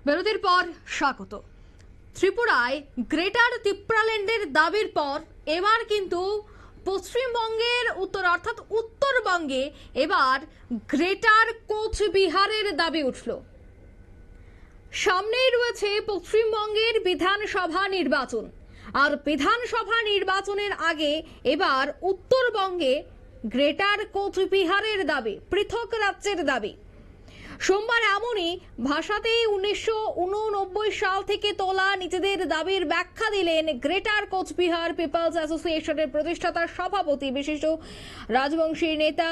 বিরতির পর স্বাগত। ত্রিপুরায় গ্রেটার তিপ্রাল্যান্ডের দাবির পর এবার কিন্তু পশ্চিমবঙ্গের অর্থাৎ উত্তরবঙ্গে এবার গ্রেটার কোচবিহারের দাবি উঠল। সামনেই রয়েছে পশ্চিমবঙ্গের বিধানসভা নির্বাচন, আর বিধানসভা নির্বাচনের আগে এবার উত্তরবঙ্গে গ্রেটার কোচবিহারের দাবি, পৃথক রাজ্যের দাবি। সোমবার এমনই ভাষাতেই 1989 সাল থেকে তোলা নিজেদের দাবির ব্যাখ্যা দিলেন গ্রেটার কোচবিহার পিপলস অ্যাসোসিয়েশনের প্রতিষ্ঠাতা সভাপতি বিশিষ্ট রাজবংশী নেতা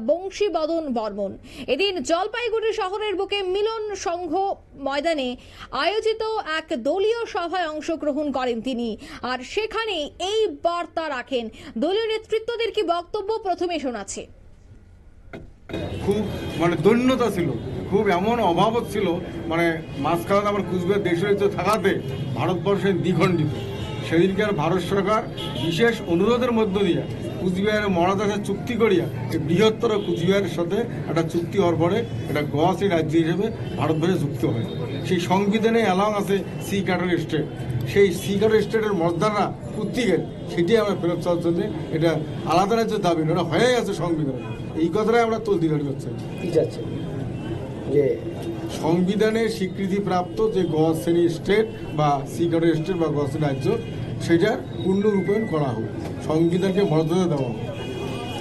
বংশীবদন বর্মন। এদিন জলপাইগুড়ি শহরের বুকে মিলন সংঘ ময়দানে আয়োজিত এক দলীয় সভায় অংশগ্রহণ করেন তিনি, আর সেখানে এই বার্তা রাখেন। দলীয় নেতৃত্বদের কি বক্তব্য প্রথমে শোনাচ্ছে। খুব দৈন্যতা ছিল, খুব এমন অভাব ছিল, মাঝখানে আমার কুচবিহার দেশের থাকাতে ভারতবর্ষের দ্বিখণ্ডিত। সেদিনকে আর ভারত সরকার বিশেষ অনুরোধের মধ্য দিয়ে কুচবিহারের মহারাজার চুক্তি করিয়া এই বৃহত্তর কুচবিহারের সাথে একটা চুক্তি হওয়ার পরে এটা গোয়াসি রাজ্য হিসেবে ভারতবর্ষে যুক্ত হয়। সেই সংবিধানে অ্যালাং আছে সি ক্যাটার স্টেট, সেই সি ক্যাটার স্টেটের মর্যাদা প্রত্যেকের সেটি আমরা ফেরত চাওয়ার জন্য এটা আলাদা রাজ্যের দাবি না, এটা হয়ে গেছে সংবিধানে। এই কথাটাই আমরা তুলতে দাঁড়িয়ে হচ্ছে যে সংবিধানে স্বীকৃতিপ্রাপ্ত যে গোয়া শ্রেণী স্টেট বা সি ক্যাটার স্টেট বা গোয়া শ্রেণী রাজ্য সেটার পূর্ণ রূপায়ণ করা হোক, সংবিধানকে মর্যাদা দেওয়া হোক।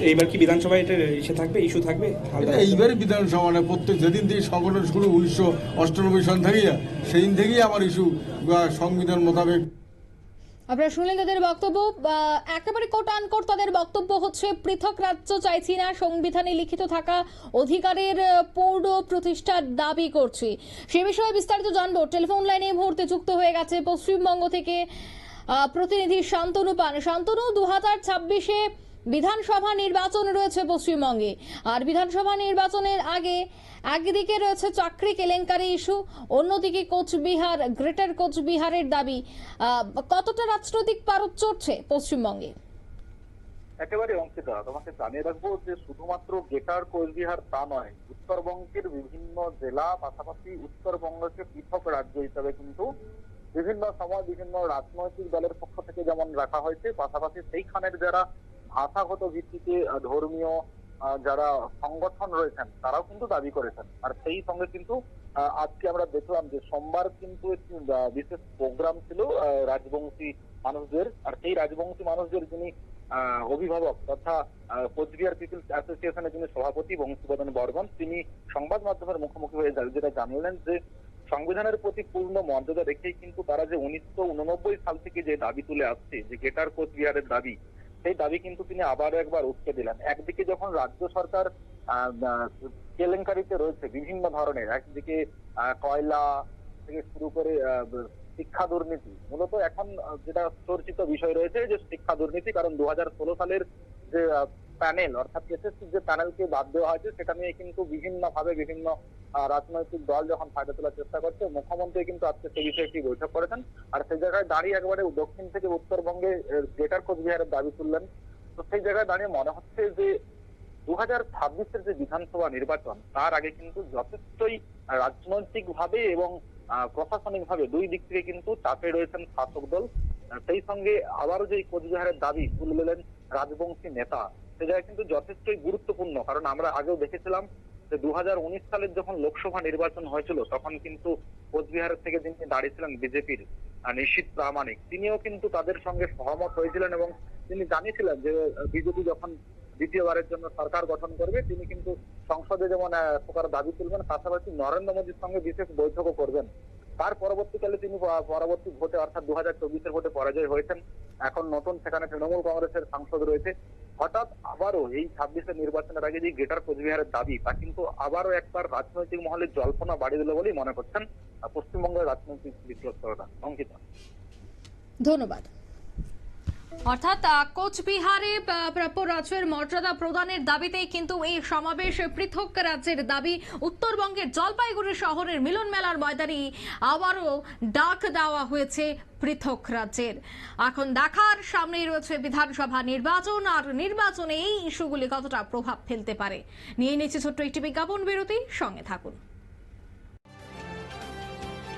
এইবার কি বিধানসভায় এটা ইস্যু থাকবে? এইবারই বিধানসভা প্রত্যেক যেদিন থেকে সংগঠন শুরু 1998 সাল থেকেই সেদিন থেকেই আমার ইস্যু সংবিধান মোতাবেক। আপনারা শুনলেন তাদের বক্তব্য, একেবারে কোট আনকোট তাদের বক্তব্য হচ্ছে পৃথক রাজ্য চাইছি না, সংবিধানে লিখিত থাকা অধিকারের পূর্ণ প্রতিষ্ঠার দাবি করছি। সে বিষয়ে বিস্তারিত জানবো। টেলিফোন লাইনে এই মুহূর্তে যুক্ত হয়ে গেছে পশ্চিমবঙ্গ থেকে প্রতিনিধি শান্তনু পান। শান্তনু, 2026-এ বিধানসভা নির্বাচন রয়েছে পশ্চিমবঙ্গে, আর বিধানসভা নির্বাচনের আগে একদিকে রয়েছে চাকরি কেলেঙ্কারি ইস্যু, অন্যদিকে কোচবিহার গ্রেটার কোচবিহারের দাবি। কতটা রাজনৈতিক পারদ চড়ছে পশ্চিমবঙ্গে? একেবারে অঙ্কিতা, তোমাকে জানিয়ে রাখবো যে শুধুমাত্র গ্রেটার কোচবিহার তা নয়, উত্তরবঙ্গের বিভিন্ন জেলা পাশাপাশি উত্তরবঙ্গকে পৃথক রাজ্য হিসাবে কিন্তু বিভিন্ন সময় বিভিন্ন রাজনৈতিক দলের পক্ষ থেকে যেমন রাখা হয়েছে, পাশাপাশি সেইখানের যারা ভাষাগত ভিত্তিতে ধর্মীয় যারা সংগঠন রয়েছেন তারাও কিন্তু দাবি করেছেন। আর সেই সঙ্গে কিন্তু আজকে আমরা দেখলাম যে সোমবার কিন্তু একটি বিশেষ প্রোগ্রাম ছিল রাজবংশী মানুষদের, আর সেই রাজবংশী মানুষদের যিনি অভিভাবক তথা কোচবিহার পিপলস অ্যাসোসিয়েশনের যিনি সভাপতি বংশীবদন বর্মন, তিনি সংবাদ মাধ্যমের মুখোমুখি হয়ে যেটা জানালেন যে সংবিধানের প্রতি পূর্ণ মর্যাদা রেখেই কিন্তু তারা যে 1989 সাল থেকে যে দাবি তুলে আসছে যে গ্রেটার কোচবিহারের দাবি, সেই দাবি কিন্তু তিনি আবারও একবার উঠতে দিলেন। একদিকে যখন রাজ্য সরকার কেলেঙ্কারিতে রয়েছে বিভিন্ন ধরনের, একদিকে কয়লা থেকে শুরু করে শিক্ষা দুর্নীতি, মূলত এখন যেটা চর্চিত বিষয় রয়েছে যে শিক্ষা দুর্নীতি, কারণ 2016 সালের যে প্যানেল অর্থাৎ এসএসসি যে প্যানেলকে বাদ দেওয়া হয়েছে সেটা নিয়ে কিন্তু বিভিন্নভাবে বিভিন্ন রাজনৈতিক দল যখন ফায়দা তোলার চেষ্টা করছে, মুখ্যমন্ত্রী কিন্তু আজকে সেই বিষয়ে একটি বৈঠক করেছেন। আর সেই জায়গায় দাঁড়িয়ে একবারে দক্ষিণ থেকে উত্তরবঙ্গে গ্রেটার কোচবিহারের দাবি তুললেন। তো সেই জায়গায় দাঁড়িয়ে মনে হচ্ছে যে 2026-এর যে বিধানসভা নির্বাচন তার আগে কিন্তু যথেষ্টই রাজনৈতিক ভাবে এবং প্রশাসনিক ভাবে দুই দিক থেকে কিন্তু চাপে রয়েছেন শাসক দল। সেই সঙ্গে আবারও যে কোচবিহারের দাবি তুললেন রাজবংশী নেতা, সে জায়গায় কিন্তু যথেষ্টই গুরুত্বপূর্ণ। কারণ আমরা আগেও দেখেছিলাম যে 2019 সালের যখন লোকসভা নির্বাচন হয়েছিল তখন কিন্তু কোচবিহারের থেকে যিনি দাঁড়িয়েছিলেন বিজেপির নিশীথ প্রামাণিক, তিনিও কিন্তু তাদের সঙ্গে সহমত হয়েছিলেন এবং তিনি জানিয়েছিলেন যে বিজেপি যখন দ্বিতীয়বারের জন্য সরকার গঠন করবে তিনি কিন্তু সংসদে যেমন প্রকার দাবি তুলবেন, পাশাপাশি নরেন্দ্র মোদীর সঙ্গে বিশেষ বৈঠকও করবেন। তার পরবর্তীকালে তিনি পরবর্তী ভোটে অর্থাৎ 2024-এর ভোটে পরাজয় হয়েছেন। এখন নতুন সেখানে তৃণমূল কংগ্রেসের সাংসদ রয়েছে। হঠাৎ আবারও এই 26-এর নির্বাচনের আগে যে গ্রেটার কোচবিহারের দাবি তা কিন্তু আবারও একবার রাজনৈতিক মহলে জল্পনা বাড়িয়ে দিল বলেই মনে করছেন পশ্চিমবঙ্গের রাজনৈতিক বিশ্লেষকরা। অঙ্কিতা, ধন্যবাদ। অর্থাৎ কোচবিহারে প্রাপ্য রাজ্যের মর্যাদা প্রদানের দাবিতেই কিন্তু এই সমাবেশ, পৃথক রাজ্যের দাবি। উত্তরবঙ্গের জলপাইগুড়ি শহরের মিলন মেলার ময়দানে আবারও ডাক দেওয়া হয়েছে পৃথক রাজ্যের। এখন দেখার সামনেই রয়েছে বিধানসভা নির্বাচন, আর নির্বাচনে এই ইস্যুগুলি কতটা প্রভাব ফেলতে পারে। নিয়ে নিচ্ছে ছোট্ট একটি বিজ্ঞাপন বিরতি, সঙ্গে থাকুন।